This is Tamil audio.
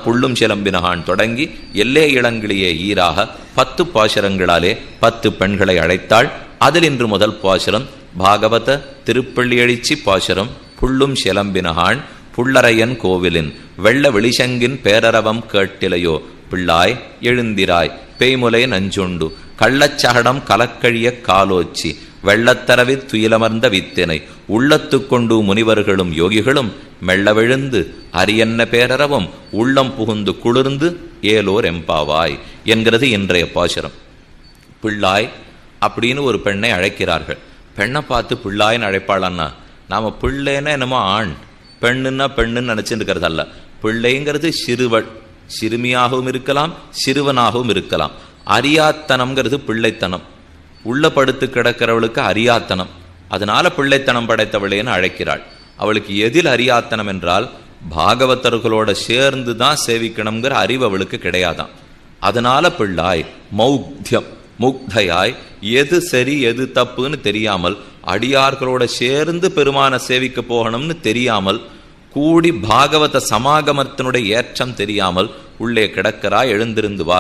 புள்ளும் சிலம்பினகான் தொடங்கி எல்லே இளங்கிளியே ஈராக 10 பாசுரங்களாலே 10 பெண்களை அழைத்தாள். அதில் இன்று முதல் பாசுரம் பாகவத திருப்பள்ளி எழுச்சி பாசுரம். புள்ளும் சிலம்பினகான் புள்ளரையன் கோவிலின் வெள்ள வெளிசங்கின் பேரரவம் கேட்டிலையோ பிள்ளாய் எழுந்திராய் பேய்முலை நஞ்சுண்டு கள்ளச்சகடம் கலக்கழிய காலோச்சி வெள்ளத்தரவி துயிலமர்ந்த வித்தினை உள்ளத்து கொண்டு முனிவர்களும் யோகிகளும் மெல்ல விழுந்து அரியன்ன பேரரவும் உள்ளம் புகுந்து குளிர்ந்து ஏலோர் எம்பாவாய் என்கிறது இன்றைய பாசுரம். பிள்ளாய் அப்படின்னு ஒரு பெண்ணை அழைக்கிறார்கள். பெண்ணை பார்த்து பிள்ளாயின்னு அழைப்பாளன்னா நாம பிள்ளைன்னா என்னமோ ஆண், பெண்ணுன்னா பெண்ணுன்னு நினைச்சுட்டு இருக்கிறது அல்ல. பிள்ளைங்கிறது சிறுவள், சிறுமியாகவும் இருக்கலாம் சிறுவனாகவும் இருக்கலாம். அறியாத்தனம்ங்கிறது பிள்ளைத்தனம். உள்ள படுத்து கிடக்கிறவளுக்கு அறியாத்தனம், அதனால பிள்ளைத்தனம் படைத்தவளேன்னு அழைக்கிறாள். அவளுக்கு எதில் அறியாத்தனம் என்றால் பாகவதர்களோட சேர்ந்து தான் சேவிக்கணுங்கிற அறிவு அவளுக்கு கிடையாதான். அதனால பிள்ளாய் மௌக்தியம் முக்தையாய் எது சரி எது தப்புன்னு தெரியாமல், அடியார்களோட சேர்ந்து பெருமான சேவிக்க போகணும்னு தெரியாமல், கூடி பாகவத சமாகமத்தினுடைய ஏற்றம் தெரியாமல் உள்ளே கிடக்கிறாய், எழுந்திருந்து வா.